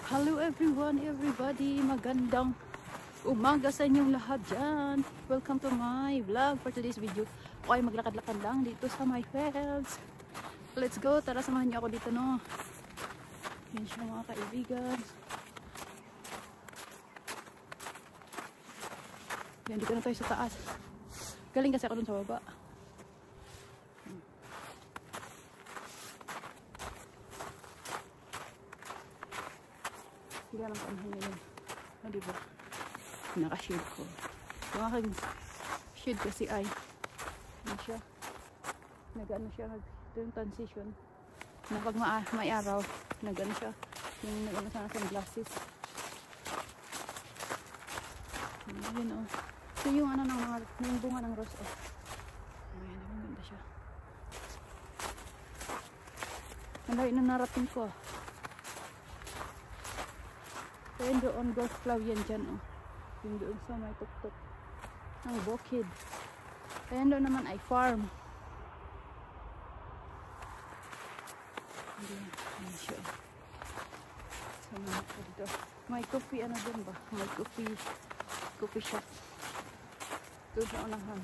Hello everyone, everybody. Magandang umaga sa inyong lahat dyan. Welcome to my vlog for today's video. Ako ay maglakad-lakad lang dito sa my fields. Let's go. Tara, samahan niyo ako dito, no? Yan siya, mga kaibigan. Yan, dito na tayo sa taas. Galing kasi ako dun sa baba. Hindi lang panahon ngayon. O, diba? Naka-shade ko. Yung aking shade kasi ay ano siya? Nag-ano siya? Ito yung transition. Na pag may araw, nag-ano siya? Yung nag-ano siya ng glasses. Yun, o. Ito yung ano ng mga, yung bunga ng rose, o. Ayan, ang ganda siya. Ang layo na narating ko, kaya doon ghost flower yan dyan, oh. Yung doon sa may tuktok ng bukid. Kaya doon naman ay farm. Ayan siya. Sa mga dito. May coffee, ano doon ba? May coffee shop. Doon sa unahan.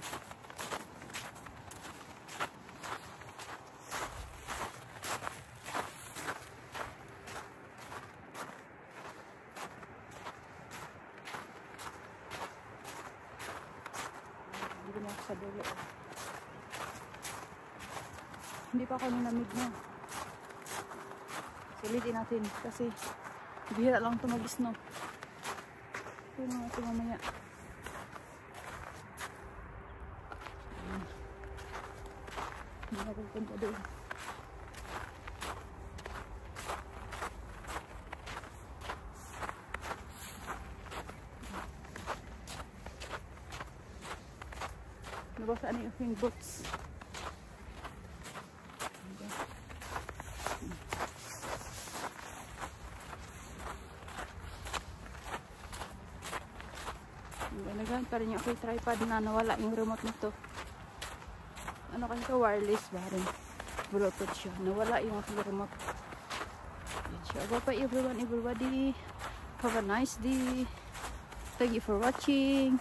Sa dulo. Hindi pa ako nilamig na. Sulitin natin kasi bihira lang tumagis, no? Ito na natin mamaya. Hindi na pupunta doon. Nabasaan yung aking boots. Ganagan pa rin yung aking tripod na nawala yung remote nito. Ano kasi ito? Wireless ba rin? Bluetooth siya. Nawala yung aking remote. Yan siya. Bye everyone, everybody. Have a nice day. Thank you for watching.